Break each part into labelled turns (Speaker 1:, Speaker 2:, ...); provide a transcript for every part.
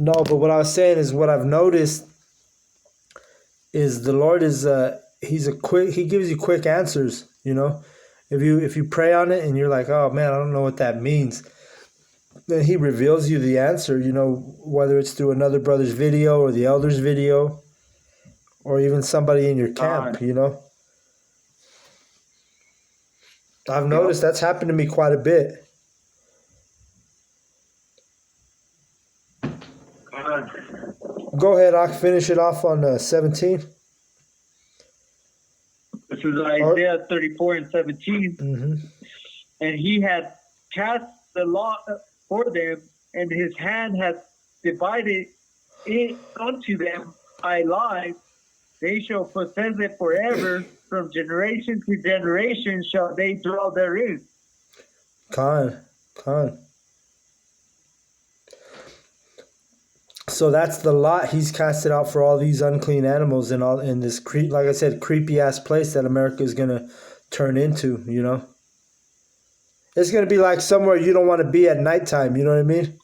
Speaker 1: No, but what I was saying is what I've noticed is the Lord is he gives you quick answers, you know. If you pray on it and you're like, "Oh man, I don't know what that means." Then he reveals you the answer, you know, whether it's through another brother's video or the elder's video or even somebody in your
Speaker 2: God.
Speaker 1: camp, you know. I've
Speaker 2: Yep.
Speaker 1: noticed that's happened to me quite a bit.
Speaker 2: God.
Speaker 1: Go ahead, I'll finish it off on 17.
Speaker 2: This is
Speaker 1: Or,
Speaker 2: Isaiah 34 and 17.
Speaker 1: mm-hmm.
Speaker 2: And he had cast the lot for them, and his hand hath divided it unto them by lot. They shall possess it forever. From generation to generation shall they dwell therein.
Speaker 1: Con. So that's the lot he's casted out for all these unclean animals and all in this like I said, creepy ass place that America is gonna turn into, you know. It's gonna be like somewhere you don't want to be at nighttime, you know what I mean?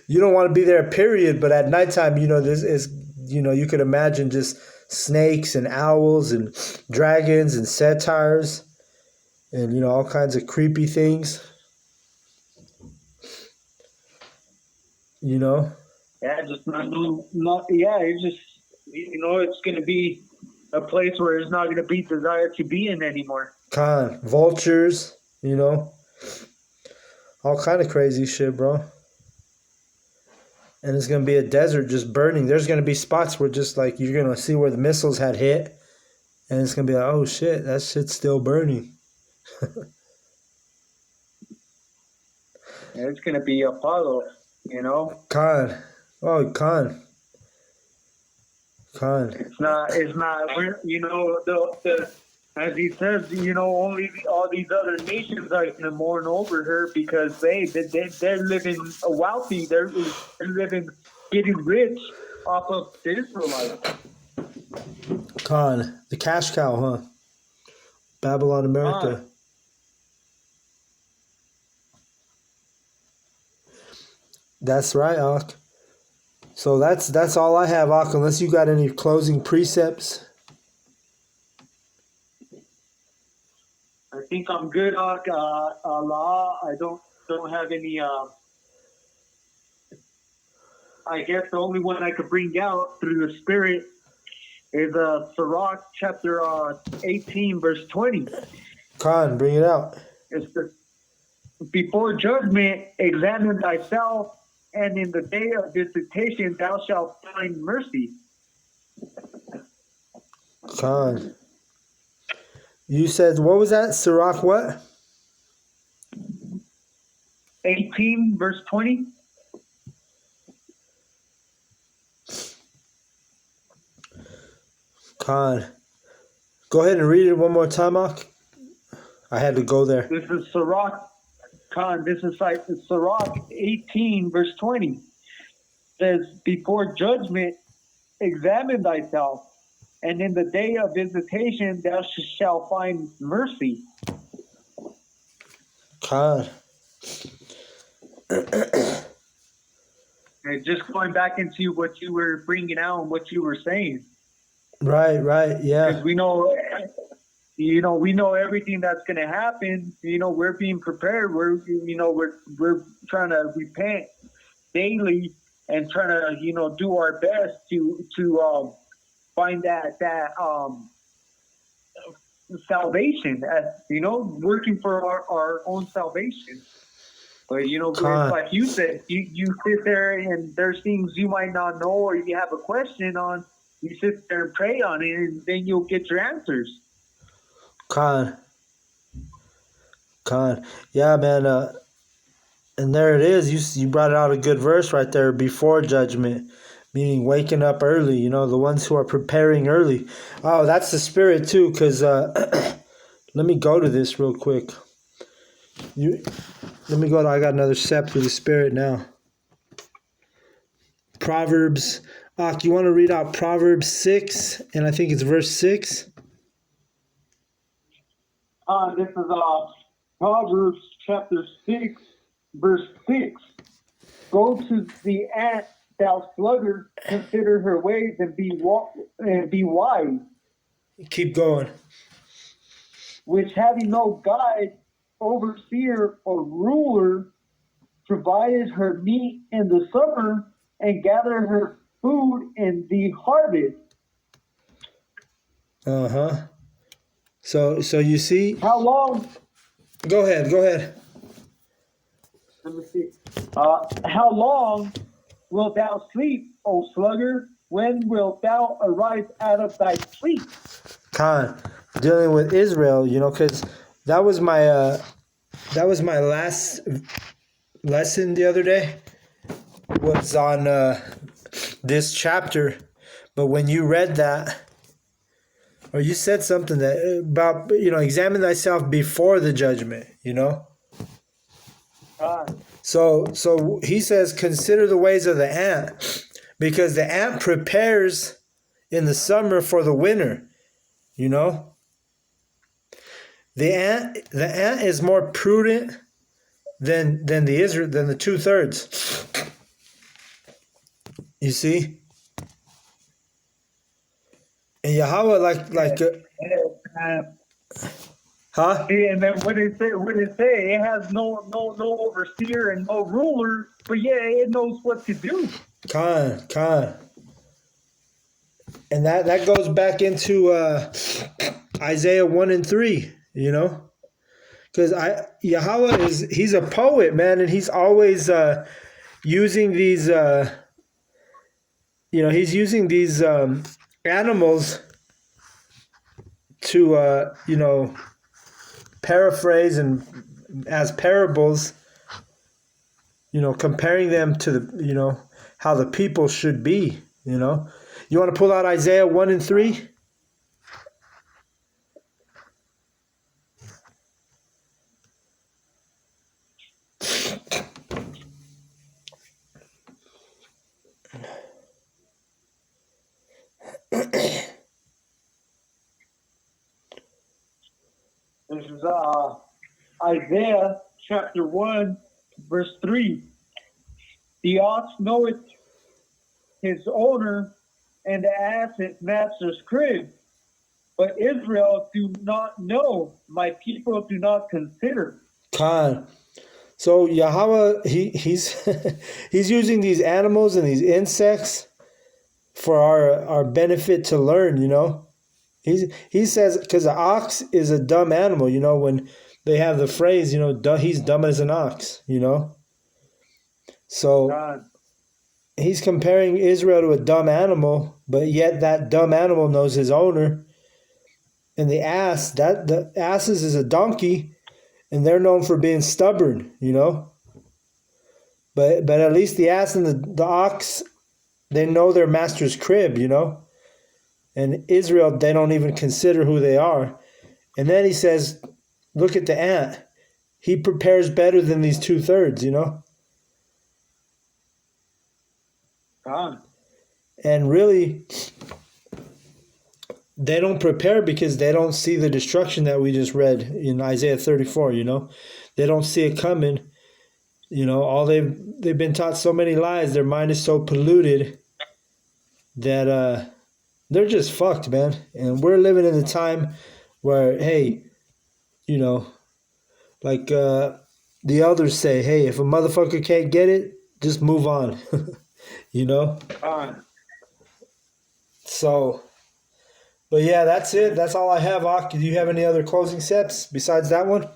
Speaker 1: You don't want to be there, period, but at nighttime, you know, this is you could imagine just snakes and owls and dragons and satyrs and all kinds of creepy things. You know?
Speaker 2: Yeah, just not yeah, it's just it's gonna be a place where it's not gonna be desired to be in anymore.
Speaker 1: Vultures, all kind of crazy shit, bro. And it's gonna be a desert just burning. There's gonna be spots where just like you're gonna see where the missiles had hit, and it's gonna be like, oh shit, that shit's still burning.
Speaker 2: It's gonna be Apollo,
Speaker 1: Khan. Oh, Khan.
Speaker 2: It's not the as he says, only all these other nations are gonna mourn over her because they're living wealthy, they're living getting rich off of the Israelites.
Speaker 1: Khan, the cash cow, huh? Babylon, America. That's right, Ak. So that's all I have, Ak, unless you got any closing precepts.
Speaker 2: I think I'm good, Ak. Allah, I don't have any. I guess the only one I could bring out through the Spirit is Sirach chapter 18, verse 20.
Speaker 1: Khan, bring it out.
Speaker 2: It's before judgment, examine thyself, and in the day of visitation thou shalt find mercy.
Speaker 1: Khan. You said, what was that? Sirach what?
Speaker 2: 18, verse 20.
Speaker 1: Khan. Go ahead and read it one more time, Ak. I had to go there.
Speaker 2: This is Sirach. Khan, this is like Sirach 18, verse 20. It says, before judgment, examine thyself, and in the day of visitation thou shalt find mercy.
Speaker 1: Khan.
Speaker 2: Just going back into what you were bringing out and what you were saying.
Speaker 1: Right, yeah.
Speaker 2: Because we know everything that's going to happen. We're being prepared. We're trying to repent daily and trying to do our best to find that salvation. Working for our own salvation. But it's like you said, you sit there and there's things you might not know or you have a question on. You sit there and pray on it, and then you'll get your answers.
Speaker 1: Khan. Yeah, man. And there it is. You brought out a good verse right there. Before judgment, meaning waking up early. The ones who are preparing early. Oh, that's the Spirit too. Because let me go to this real quick. Let me go to. I got another step through the Spirit now. Proverbs. Ak, you want to read out Proverbs 6, and I think it's verse 6?
Speaker 2: This is Proverbs chapter 6, verse 6. Go to the ant, thou sluggard, consider her ways and be wise,
Speaker 1: Keep going.
Speaker 2: which having no guide, overseer, or ruler, provided her meat in the summer and gathered her food in the harvest.
Speaker 1: Uh-huh. So you see,
Speaker 2: How long?
Speaker 1: go ahead.
Speaker 2: Let me see. How long wilt thou sleep, O sluggard? When wilt thou arise out of thy sleep?
Speaker 1: Khan, dealing with Israel, because that was my last lesson the other day, was on this chapter. But when you read that, or you said something that about examine thyself before the judgment, So he says, consider the ways of the ant, because the ant prepares in the summer for the winter. The ant is more prudent than the 2/3. You see, and Yahweh huh?
Speaker 2: And then what did it say? It has no overseer and no ruler, but yeah, it knows what to do.
Speaker 1: Khan. And that goes back into Isaiah 1 and 3, because Yahweh he's a poet, man, and he's always using these animals to paraphrase and as parables, comparing them to the how the people should be. You want to pull out Isaiah 1 and 3?
Speaker 2: This is Isaiah chapter 1, verse 3. The ox knoweth his owner, and the ass his master's crib. But Israel do not know, my people do not consider.
Speaker 1: Khan. So Yahweh, he's he's using these animals and these insects for our benefit to learn, He says, because the ox is a dumb animal, when they have the phrase, he's dumb as an ox, So
Speaker 2: God.
Speaker 1: He's comparing Israel to a dumb animal, but yet that dumb animal knows his owner. And the asses is a donkey, and they're known for being stubborn, But at least the ass and the ox, they know their master's crib, And Israel, they don't even consider who they are. And then he says, look at the ant. He prepares better than these 2/3,
Speaker 2: God.
Speaker 1: And really, they don't prepare because they don't see the destruction that we just read in Isaiah 34, They don't see it coming. All they've been taught so many lies, their mind is so polluted that they're just fucked, man. And we're living in a time where, hey, like the elders say, hey, if a motherfucker can't get it, just move on, So, but yeah, that's it. That's all I have, Ak. Do you have any other closing steps besides that one?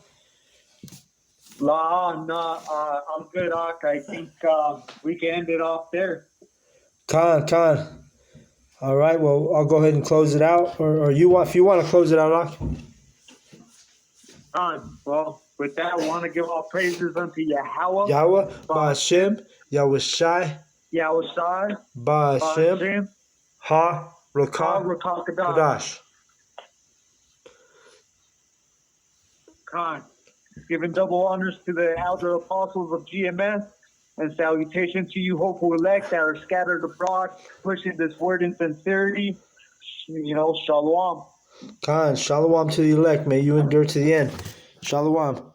Speaker 2: No, I'm good, Ak. I think we can end it off there.
Speaker 1: Khan. All right, well, I'll go ahead and close it out. Or if you want to close it out, Ak.
Speaker 2: Well, with that, I want to give all praises unto Yahweh.
Speaker 1: Yahweh, Ba'ashem, Yahweh Shai,
Speaker 2: Yahweh Shai,
Speaker 1: Ba'ashem, Ha, Rakah,
Speaker 2: Rakakadash.
Speaker 1: Kadash.
Speaker 2: Khan. Giving double honors to the elder apostles of GMS, and salutation to you hopeful elect that are scattered abroad, pushing this word in sincerity. Shalom.
Speaker 1: Khan, shalom to the elect. May you endure to the end. Shalom.